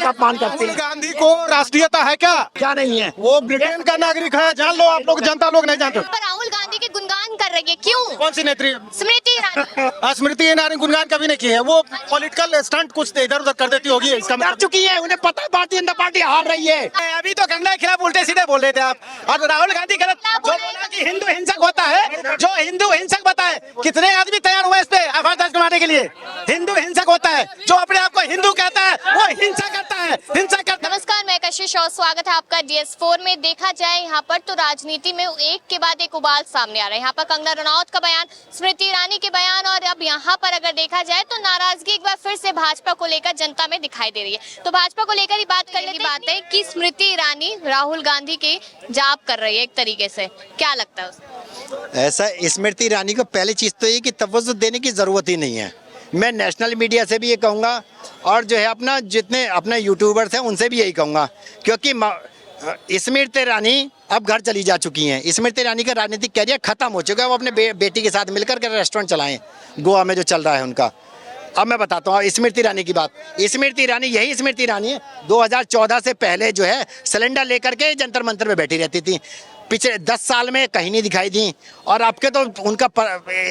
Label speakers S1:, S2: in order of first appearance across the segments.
S1: का अपमान करते
S2: राहुल
S1: हैं।
S2: गांधी को राष्ट्रीयता है क्या?
S1: क्या नहीं है?
S2: वो ब्रिटेन का नागरिक है, जान लो आप लोग, जनता लोग नहीं जानते।
S3: पर राहुल गांधी के गुणगान कर रही है, क्यों?
S2: कौन सी नेत्री?
S3: स्मृति ईरानी।
S2: स्मृति ईरानी गुणगान कभी नहीं की है, वो पॉलिटिकल स्टंट कुछ इधर उधर कर देती होगी, इसका
S1: कर
S2: मतलब।
S1: चुकी है, उन्हें पता है भारतीय जनता पार्टी हार रही है।
S2: अभी तो कंगना के खिलाफ उल्टे सीधे बोल रहे थे आप, और राहुल गांधी गलत जो बोला कि हिंदू हिंसक होता है, जो हिंदू हिंसक बताए, कितने आदमी तैयार हुए इस पे एफआईआर दर्ज करवाने के लिए? हिंदू हिंसक होता है, जो अपने आप को हिंदू कहता है वो हिंसा करता है, हिंसा करता है।
S3: नमस्कार, मैं कशिश और स्वागत है आपका DS4 में। देखा जाए यहाँ पर तो राजनीति में एक के बाद एक उबाल सामने आ रहा है। यहाँ पर कंगना रनौत का बयान, स्मृति ईरानी के बयान, और अब यहाँ पर अगर देखा जाए तो नाराजगी एक बार फिर से भाजपा को लेकर जनता में दिखाई दे रही है। तो भाजपा को लेकर ही बात करने की बात है कि स्मृति ईरानी राहुल गांधी के जाप कर रही है एक तरीके से, क्या लगता है उसको?
S4: ऐसा स्मृति ईरानी को पहली चीज़ तो ये कि तवज्जो देने की ज़रूरत ही नहीं है। मैं नेशनल मीडिया से भी ये कहूँगा और जो है अपना जितने अपने यूट्यूबर्स हैं उनसे भी यही कहूँगा, क्योंकि स्मृति ईरानी अब घर चली जा चुकी हैं। स्मृति ईरानी का राजनीतिक कैरियर खत्म हो चुका है। वो अपने बेटी के साथ मिलकर के रेस्टोरेंट चलाएं, गोवा में जो चल रहा है उनका। अब मैं बताता हूँ स्मृति ईरानी की बात। स्मृति ईरानी यही स्मृति ईरानी है 2014 से पहले जो है सिलेंडर लेकर के जंतर मंतर में बैठी रहती थी। पिछले 10 साल में कहीं नहीं दिखाई दी, और अब के तो उनका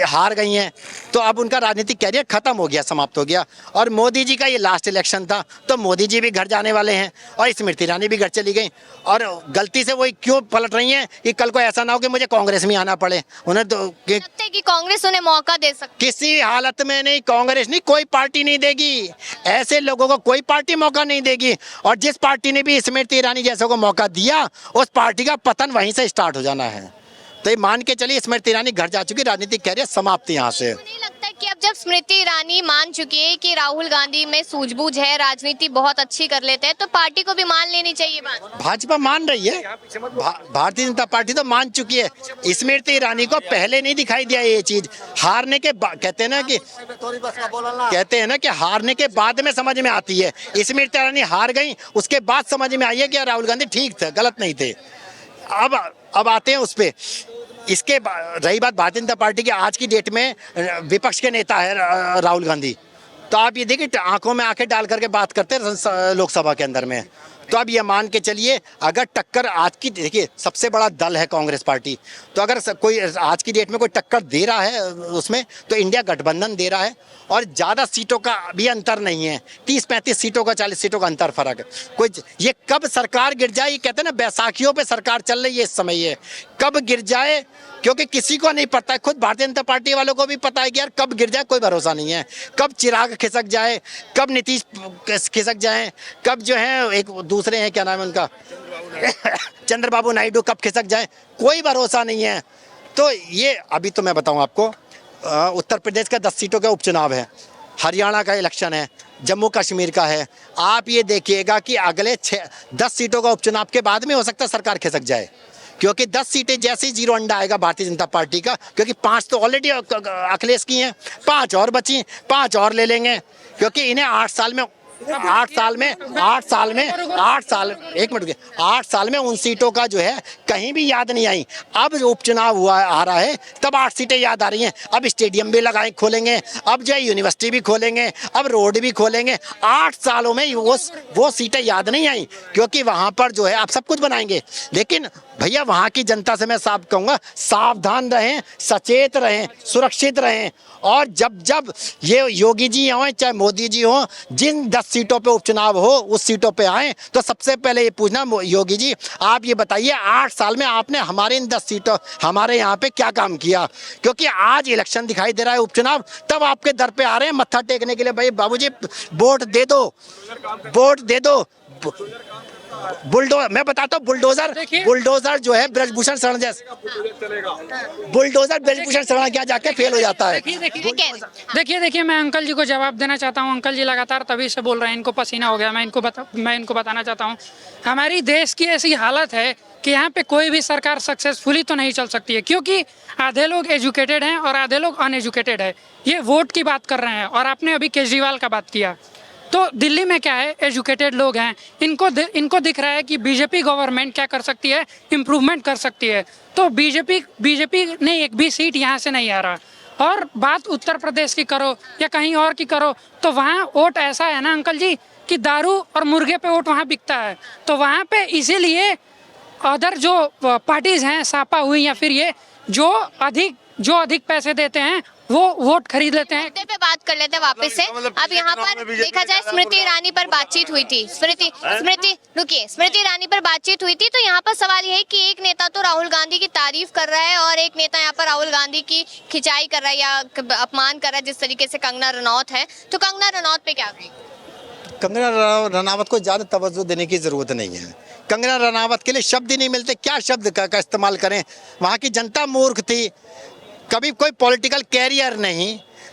S4: हार गई हैं, तो अब उनका राजनीतिक कैरियर खत्म हो गया, समाप्त हो गया। और मोदी जी का ये लास्ट इलेक्शन था, तो मोदी जी भी घर जाने वाले हैं और स्मृति ईरानी भी घर चली गई। और गलती से वही क्यों पलट रही हैं कि कल को ऐसा ना हो कि मुझे कांग्रेस में आना पड़े। उन्हें तो
S3: लगता है कि कांग्रेस उन्हें मौका दे सकती
S4: किसी हालत में नहीं, कांग्रेस नहीं, कोई पार्टी नहीं देगी। ऐसे लोगों को कोई पार्टी मौका नहीं देगी। और जिस पार्टी ने भी स्मृति ईरानी जैसों को मौका दिया, उस पार्टी का पतन वहीं से स्टार्ट हो जाना है। तो ये मान के चलिए स्मृति ईरानी घर जा चुकी, राजनीतिक कैरियर समाप्त यहाँ से।
S3: है। नहीं लगता है कि अब जब स्मृति ईरानी मान चुकी है कि राहुल गांधी में सूझबूझ है, राजनीति बहुत अच्छी कर लेते हैं, तो पार्टी को भी मान लेनी चाहिए बात?
S4: भाजपा मान रही है, भारतीय जनता पार्टी तो मान चुकी है। स्मृति ईरानी को पहले नहीं दिखाई दिया ये चीज, हारने के कहते हैं ना कि हारने के बाद में समझ में आती है। स्मृति ईरानी हार गई, उसके बाद समझ में आई है कि राहुल गांधी ठीक थे, गलत नहीं थे। अब आते हैं उस पे। इसके रही बात भारतीय जनता पार्टी की, आज की डेट में विपक्ष के नेता है राहुल गांधी। तो आप ये देखिए आंखों में आंखें डाल करके बात करते हैं लोकसभा के अंदर में। तो अब ये मान के चलिए अगर टक्कर आज की, देखिए सबसे बड़ा दल है कांग्रेस पार्टी, तो अगर कोई आज की डेट में कोई टक्कर दे रहा है उसमें, तो इंडिया गठबंधन दे रहा है। और ज़्यादा सीटों का भी अंतर नहीं है, 30-35 सीटों का, 40 सीटों का अंतर फर्क है। कोई ये कब सरकार गिर जाए, ये कहते हैं ना बैसाखियों पे सरकार चल रही है इस समय, ये कब गिर जाए क्योंकि किसी को नहीं पता है। खुद भारतीय जनता पार्टी वालों को भी पता है कि यार कब गिर जाए कोई भरोसा नहीं है। कब चिराग खिसक जाए, कब नीतीश खिसक जाए, कब जो है एक दूसरे हैं, क्या नाम है उनका, चंद्रबाबू नायडू कब खिसक जाए, कोई भरोसा नहीं है। तो ये अभी तो मैं बताऊं आपको, उत्तर प्रदेश का 10 सीटों का उपचुनाव है, हरियाणा का इलेक्शन है, जम्मू कश्मीर का है। आप ये देखिएगा कि अगले 10 सीटों का उपचुनाव के बाद में हो सकता है सरकार खिसक जाए, क्योंकि 10 सीटें जैसे ही जीरो अंडा आएगा भारतीय जनता पार्टी का, क्योंकि 5 तो ऑलरेडी अखिलेश की हैं, 5 और बची, 5 और ले लेंगे, क्योंकि इन्हें 8 साल में 8 साल में उन सीटों का जो है कहीं भी याद नहीं आई। अब जो उपचुनाव हुआ आ रहा है तब 8 सीटें याद आ रही हैं। अब स्टेडियम भी खोलेंगे, अब जो है यूनिवर्सिटी भी खोलेंगे, अब रोड भी खोलेंगे। 8 सालों में वो सीटें याद नहीं आई, क्योंकि वहां पर जो है आप सब कुछ बनाएंगे, लेकिन भैया वहां की जनता से मैं साफ कहूंगा, सावधान रहें, सचेत रहें, सुरक्षित रहें। और जब ये योगी जी हों चाहे मोदी जी हों, जिन 10 सीटों पे उपचुनाव हो उस सीटों पे आए, तो सबसे पहले ये पूछना, योगी जी आप ये बताइए 8 साल में आपने हमारे इन 10 सीटों, हमारे यहाँ पे क्या काम किया? क्योंकि आज इलेक्शन दिखाई दे रहा है उपचुनाव, तब आपके दर पे आ रहे हैं मत्था टेकने के लिए, भाई बाबूजी वोट दे दो, वोट दे दो। बुलडोजर, मैं बताता हूँ, बुलडोजर जो है ब्रजभूषण शरण जैसे, बुलडोजर ब्रजभूषण शरण क्या जाके फेल हो जाता है।
S5: देखिए मैं अंकल जी को जवाब देना चाहता हूँ। अंकल जी लगातार तभी से बोल रहे हैं, इनको पसीना हो गया। मैं इनको बताना चाहता हूँ, हमारी देश की ऐसी हालत है कि यहाँ पे कोई भी सरकार सक्सेसफुली तो नहीं चल सकती है, क्योंकि आधे लोग एजुकेटेड हैं और आधे लोग अनएजुकेटेड है। ये वोट की बात कर रहे हैं, और आपने अभी केजरीवाल का बात किया, तो दिल्ली में क्या है, एजुकेटेड लोग हैं, इनको दिख रहा है कि बीजेपी गवर्नमेंट क्या कर सकती है, इम्प्रूवमेंट कर सकती है। तो बीजेपी ने एक भी सीट यहाँ से नहीं आ रहा। और बात उत्तर प्रदेश की करो या कहीं और की करो, तो वहाँ वोट ऐसा है ना अंकल जी कि दारू और मुर्गे पे वोट वहाँ बिकता है, तो वहाँ पे इसीलिए अदर जो पार्टीज हैं, सापा हुई या फिर ये जो अधिक पैसे देते हैं वो वोट खरीद लेते हैं।
S3: मुद्दे पे बात कर लेते हैं वापस से। अब यहाँ पर देखा जाए स्मृति ईरानी पर बातचीत हुई थी। स्मृति ईरानी पर बातचीत हुई थी, तो यहाँ पर सवाल ये है कि एक नेता तो राहुल गांधी की तारीफ कर रहा है और एक नेता यहाँ पर राहुल गांधी की खिंचाई कर रहा है या अपमान कर रहा है, जिस तरीके से कंगना रनौत है। तो कंगना रनौत पे क्या कहेंगे?
S4: कंगना रनावत को ज़्यादा तवज्जो देने की ज़रूरत नहीं है। कंगना रनावत के लिए शब्द ही नहीं मिलते, क्या शब्द का इस्तेमाल करें। वहाँ की जनता मूर्ख थी, कभी कोई पॉलिटिकल कैरियर नहीं।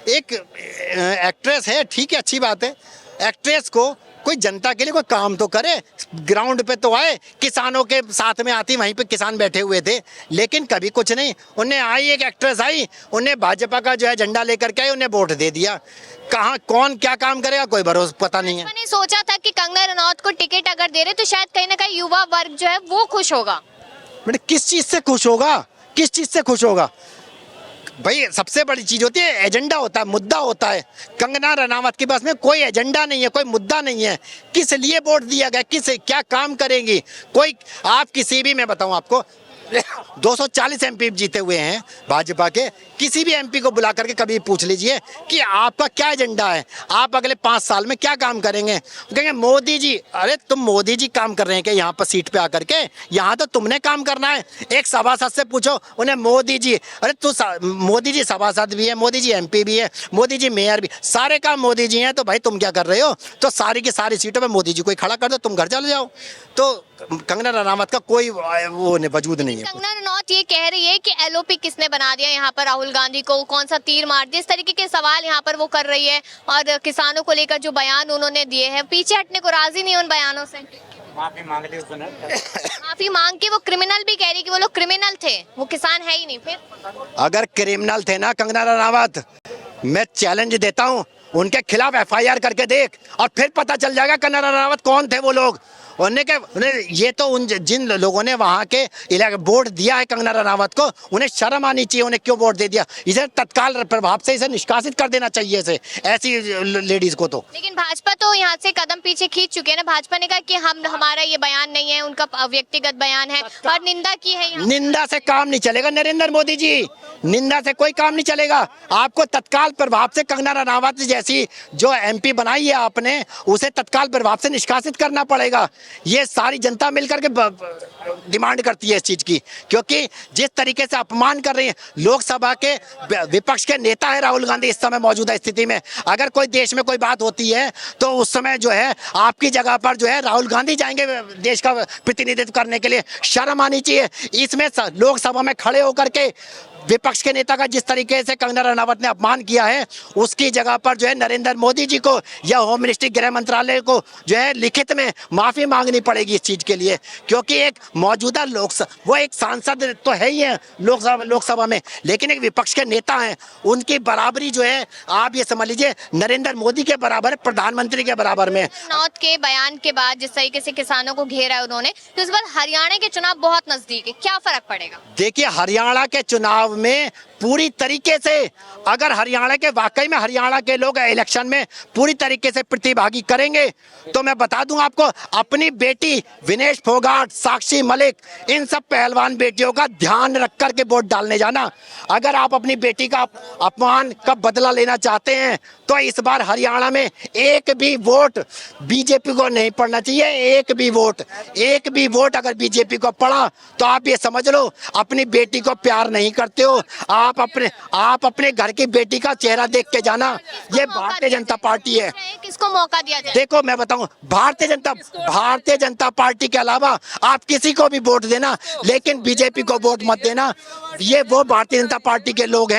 S4: एक एक्ट्रेस है, ठीक है, अच्छी बात है। एक्ट्रेस को कोई जनता के लिए कोई काम तो करे, ग्राउंड पे तो आए, किसानों के साथ में आती, वहीं पे किसान बैठे हुए थे, लेकिन कभी कुछ नहीं। उन्हें आई, एक एक्ट्रेस आई, उन्हें भाजपा का जो है झंडा लेकर के आई, उन्हें वोट दे दिया। कहाँ कौन क्या काम करेगा कोई भरोसा पता नहीं है।
S3: मैंने सोचा था कि कंगना रनौत को टिकट अगर दे रहे तो शायद कहीं ना कहीं युवा वर्ग जो है वो खुश होगा।
S4: बेटे किस चीज़ से खुश होगा, किस चीज़ से खुश होगा भाई? सबसे बड़ी चीज होती है एजेंडा होता है, मुद्दा होता है। कंगना रनावत के पास में कोई एजेंडा नहीं है, कोई मुद्दा नहीं है। किस लिए वोट दिया गया, किस क्या काम करेंगी कोई? आप किसी भी, मैं बताऊं आपको 240 एमपी जीते हुए हैं भाजपा के, किसी भी एमपी को बुला करके कभी पूछ लीजिए कि आपका क्या एजेंडा है, आप अगले 5 साल में क्या काम करेंगे। कहेंगे मोदी जी। अरे तुम मोदी जी काम कर रहे हैं क्या यहाँ पर सीट पे आकर के? यहाँ तो तुमने काम करना है। एक सभासद से पूछो, उन्हें मोदी जी, अरे तू मोदी जी सभासद भी है, मोदी जी एमपी भी है, मोदी जी मेयर भी, सारे काम मोदी जी हैं। तो भाई तुम क्या कर रहे हो? तो सारी की सारी सीटों पर मोदी जी को खड़ा कर दो, तुम घर चले जाओ। तो कंगना रनावत का कोई वो वजूद नहीं है।
S3: कंगना रनौत ये कह रही है कि एलओपी किसने बना दिया यहाँ पर राहुल गांधी को, कौन सा तीर मार दिया, इस तरीके के सवाल यहाँ पर वो कर रही है। और किसानों को लेकर जो बयान उन्होंने दिए हैं, पीछे हटने को राजी नहीं उन बयानों से।
S2: माफी मांग ली उसने।
S3: माफी मांग के वो क्रिमिनल भी कह रही कि वो लोग क्रिमिनल थे, वो किसान है ही नहीं। फिर
S4: अगर क्रिमिनल थे ना कंगना रनावत, मैं चैलेंज देता हूँ उनके खिलाफ एफआईआर करके देख, और फिर पता चल जाएगा कंगना रनावत कौन थे वो लोग। उन्हें ये तो उन जिन लोगों ने वहाँ के वोट दिया है कंगना रनावत को, उन्हें शर्म आनी चाहिए। उन्हें क्यों वोट दे दिया? इसे तत्काल प्रभाव से इसे निष्कासित कर देना चाहिए, इसे ऐसी लेडीज को तो।
S3: लेकिन भाजपा तो यहाँ से कदम पीछे खींच चुके हैं ना। भाजपा ने कहा कि हमारा ये बयान नहीं है, उनका व्यक्तिगत बयान है, और निंदा की है यहाँ।
S4: निंदा से काम नहीं चलेगा नरेंद्र मोदी जी, निंदा से कोई काम नहीं चलेगा। आपको तत्काल प्रभाव से कंगना रनावत जैसी जो एमपी बनाई है आपने, उसे तत्काल प्रभाव से निष्कासित करना पड़ेगा। ये सारी जनता मिलकर के डिमांड करती है इस चीज की, क्योंकि जिस तरीके से अपमान कर रही है लोकसभा के विपक्ष के नेता है राहुल गांधी इस समय मौजूदा स्थिति में। अगर कोई देश में कोई बात होती है तो उस समय जो है आपकी जगह पर जो है राहुल गांधी जाएंगे देश का प्रतिनिधित्व करने के लिए। शर्म आनी चाहिए। इसमें लोकसभा में खड़े होकर के विपक्ष के नेता का जिस तरीके से कंगना रनावत ने अपमान किया है, उसकी जगह पर जो है नरेंद्र मोदी जी को या होम मिनिस्ट्री गृह मंत्रालय को जो है लिखित में माफी मांगनी पड़ेगी इस चीज के लिए, क्योंकि एक मौजूदा वो एक सांसद तो है ही है लोकसभा में, लेकिन एक विपक्ष के नेता हैं। उनकी बराबरी जो है आप ये समझ लीजिए नरेंद्र मोदी के बराबर है, प्रधानमंत्री के बराबर में।
S3: रनौत के बयान के बाद जिस तरीके से किसानों को घेरा है उन्होंने, तो इस बार हरियाणा के चुनाव बहुत नजदीक है, क्या फर्क पड़ेगा?
S4: देखिए हरियाणा के चुनाव में पूरी तरीके से, अगर हरियाणा के वाकई में हरियाणा के लोग इलेक्शन में पूरी तरीके से प्रतिभागी करेंगे तो मैं बता दूं आपको, अपनी बेटी विनेश फोगाट, साक्षी मलिक, इन सब पहलवान बेटियों का ध्यान रख करके वोट डालने जाना। अगर आप अपनी बेटी का अपमान का बदला लेना चाहते हैं तो इस बार हरियाणा में एक भी वोट बीजेपी को नहीं पड़ना चाहिए। एक भी वोट अगर बीजेपी को पड़ा तो आप ये समझ लो अपनी बेटी को प्यार नहीं करते हो। आप अपने घर की बेटी का चेहरा देख के जाना। ये भारतीय जनता पार्टी है।
S3: किसको मौका दिया जाए?
S4: देखो मैं बताऊं, भारतीय जनता पार्टी के अलावा आप किसी को भी वोट देना, लेकिन बीजेपी को वोट मत देना। ये वो भारतीय जनता पार्टी के लोग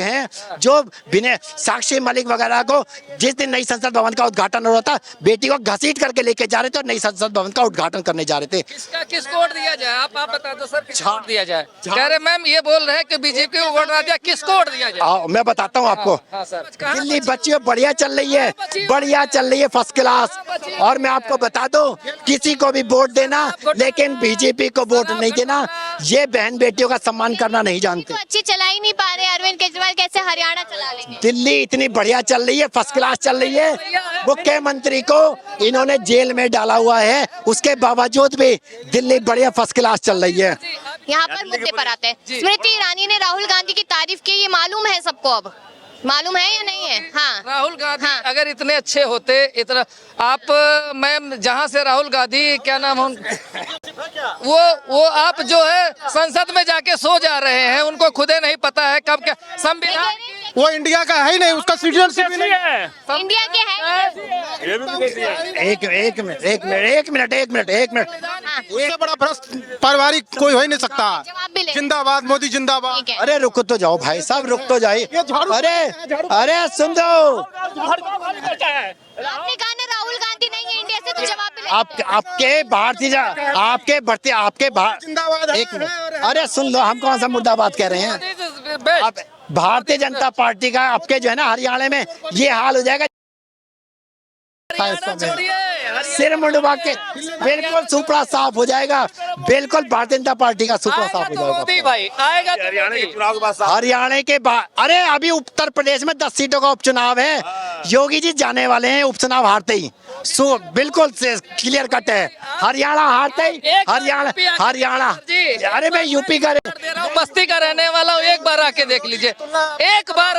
S4: हैं जो बिना साक्षी मलिक वगैरह को जिस दिन नई संसद भवन का उद्घाटन हो रहा था, बेटी को घसीट करके लेके जा रहे थे और नई संसद भवन का उद्घाटन करने जा रहे थे।
S6: किसको वोट दिया जाए? आप बता दो सर, किसको वोट दिया जाए? जाए। कह रहे मैम ये बोल रहे हैं कि बीजेपी को वोट ना दिया, किसको वोट दिया जाए?
S4: मैं बताता हूँ आपको।
S6: हाँ सर,
S4: दिल्ली बच्चियों बढ़िया चल रही है, बढ़िया चल रही है, फर्स्ट क्लास। और मैं आपको बता दूं, किसी को भी वोट देना, लेकिन बीजेपी को वोट नहीं देना। ये बहन बेटियों का सम्मान करना नहीं जानते।
S3: तो अच्छी चला ही नहीं पा रहे अरविंद केजरीवाल, कैसे हरियाणा चला लेंगे?
S4: दिल्ली इतनी बढ़िया चल रही है, फर्स्ट क्लास चल रही है। मुख्यमंत्री को इन्होंने जेल में डाला हुआ है, उसके बावजूद भी दिल्ली बढ़िया फर्स्ट क्लास चल रही है।
S3: यहाँ पर मुद्दे पर आते हैं। स्मृति ईरानी ने राहुल गांधी की तारीफ की, ये मालूम है सबको, अब मालूम है या नहीं है? हाँ,
S6: राहुल गांधी
S3: हाँ।
S6: अगर इतने अच्छे होते, इतना आप मैम जहाँ से राहुल गांधी क्या नाम है वो आप जो है संसद में जाके सो जा रहे हैं, उनको खुदे नहीं पता है कब क्या संविधान।
S2: वो इंडिया का है ही नहीं, उसका सिटीजनशिप भी नहीं है।
S3: इंडिया के है।
S4: एक मिनट।
S2: उससे बड़ा भ्रष्ट पारिवारिक कोई हो ही नहीं सकता।
S3: जवाब भी ले।
S2: जिंदाबाद मोदी जिंदाबाद।
S3: ठीक है।
S4: अरे रुक तो जाओ भाई साहब, रुक तो जाइए। अरे सुन दो।
S3: आपने कहा ना राहुल गांधी नहीं है इंडिया से, तो जवाब भी ले।
S4: आपके भारतीय आपके बढ़ते आपके
S2: जिंदाबाद है।
S4: एक मिनट, अरे सुन लो, हम कौन सा मुर्दाबाद कह रहे हैं? आप भारतीय जनता पार्टी का आपके जो है ना हरियाणा में ये हाल हो जाएगा, सिर मुंडवा के बिल्कुल सुपड़ा साफ हो जाएगा। बिल्कुल भारतीय जनता पार्टी का सुपड़ा साफ हो जाएगा
S6: भाई, आएगा तो
S4: हरियाणा के बाद। अरे अभी उत्तर प्रदेश में 10 सीटों का उपचुनाव है, योगी जी जाने वाले हैं उपचुनाव हारते ही। बिल्कुल क्लियर कट है, हरियाणा हारते ही। हरियाणा अरे मैं यूपी का
S6: बस्ती का रहने वाला हूँ, एक बार आके देख लीजिए। एक बार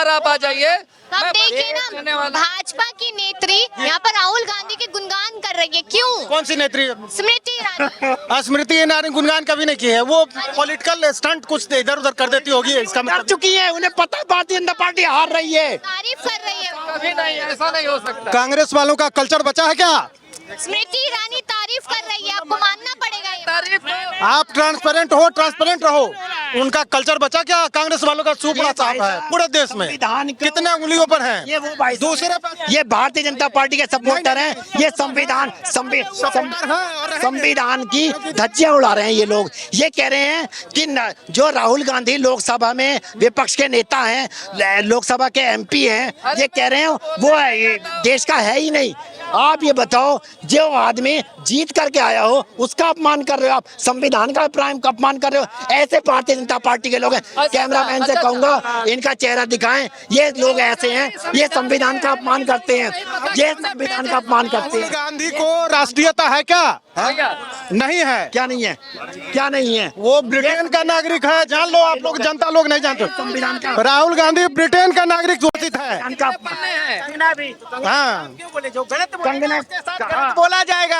S6: आप आ जाइए।
S3: अब देखिए ना, भाजपा की नेत्री यहाँ पर राहुल गांधी के गुणगान कर रही है, क्यों?
S2: कौन सी नेत्री?
S3: स्मृति ईरानी।
S2: स्मृति ईरानी गुणगान कभी नहीं की है, वो पॉलिटिकल स्टंट कुछ इधर उधर कर देती होगी, इसका
S4: कर चुकी है, उन्हें पता है भारतीय जनता पार्टी हार रही है।
S3: तारीफ कर रही है वो।
S6: कभी नहीं, ऐसा नहीं हो सकता।
S2: कांग्रेस वालों का कल्चर बचा है क्या?
S3: स्मृति ईरानी तारीफ कर रही है, आपको मानना पड़ेगा ये।
S6: तारीफ
S2: आप ट्रांसपेरेंट हो, ट्रांसपेरेंट रहो। उनका कल्चर बचा क्या? कांग्रेस वालों का सुपड़ा साफ है पूरे देश में। कितने उंगलियों पर हैं?
S4: ये वो भाई
S2: दूसरे
S4: ये भारतीय जनता पार्टी के सपोर्टर हैं। ये संविधान की धज्जियां उड़ा रहे हैं ये लोग। ये कह रहे हैं कि जो राहुल गांधी लोकसभा में विपक्ष के नेता हैं, लोकसभा के MP हैं, ये कह रहे हैं वो देश का है ही नहीं। आप ये बताओ, जो आदमी जीत करके आया हो उसका अपमान कर रहे हो आप, संविधान का प्राइम का अपमान कर रहे हो। ऐसे भारतीय जनता पार्टी के लोग हैं। कैमरामैन से कहूंगा इनका चेहरा दिखाएं। ये लोग ऐसे हैं, ये संविधान का अपमान करते हैं, ये संविधान का अपमान करते हैं।
S2: गांधी को राष्ट्रीयता है क्या? नहीं है।
S4: क्या नहीं है? क्या नहीं है?
S2: वो ब्रिटेन का नागरिक है, जान लो आप लोग, जनता लोग नहीं जानते।
S4: संविधान का
S2: राहुल गांधी ब्रिटेन का नागरिक घोषित है। हाँ,
S4: कंगना
S2: बोला जाएगा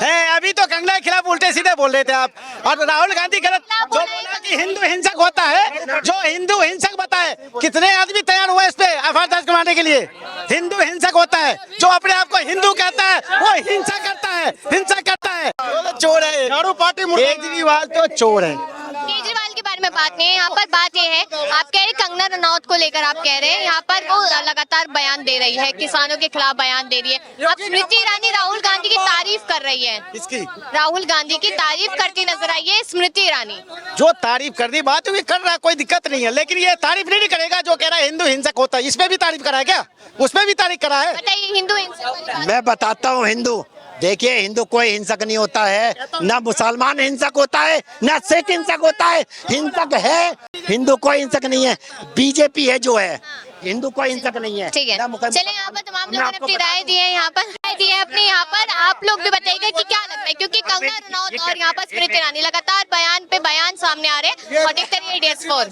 S2: है। अभी तो कंगना के खिलाफ उल्टे सीधे बोल रहे थे आप, और राहुल गांधी गलत जो बोला कि हिंदू हिंसक होता है, जो हिंदू हिंसक बताए। कितने आदमी तैयार हुए इस पे FIR दर्ज करवाने के लिए? हिंदू हिंसक होता है, जो अपने आप को हिंदू कहता है वो हिंसा करता है, हिंसा करता है। चोर है, झाड़ू पार्टी केजरीवाल तो चोर है।
S3: केजरीवाल के बारे में बात नहीं है, यहाँ पर बात ये है, आप कह रहे कंगना रनौत को लेकर आप कह रहे हैं, यहाँ पर वो लगातार बयान दे रही है, किसानों के खिलाफ बयान दे रही है। अब स्मृति ईरानी राहुल गांधी की तारीफ कर रही है।
S2: इसकी
S3: राहुल गांधी की तारीफ करती नजर आई है स्मृति ईरानी।
S2: जो तारीफ कर दी बात भी कर रहा है, कोई दिक्कत नहीं है, लेकिन ये तारीफ नहीं करेगा जो कह रहा है हिंदू हिंसक होता है। इसमें भी तारीफ करा है क्या? उसमें भी तारीफ करा है।
S3: बताइए हिंदू हिंसा।
S4: मैं बताता हूँ, हिंदू देखिए, हिंदू कोई हिंसक नहीं होता है, ना मुसलमान हिंसक होता है, ना सिख हिंसक होता है। हिंसक है हिंदू, कोई हिंसक नहीं है। बीजेपी है जो है, हिंदू कोई हिंसक नहीं है।
S3: ठीक है, चले यहाँ पर तमाम लोगों ने अपनी राय दी है, यहाँ पर राय दी है अपनी। यहाँ पर आप लोग भी बताइएगा कि क्या लगता है, क्योंकि कंगना रनौत और यहाँ पर स्मृति ईरानी लगातार बयान पे बयान सामने आ रहे हैं। और देखते रहिए DS4।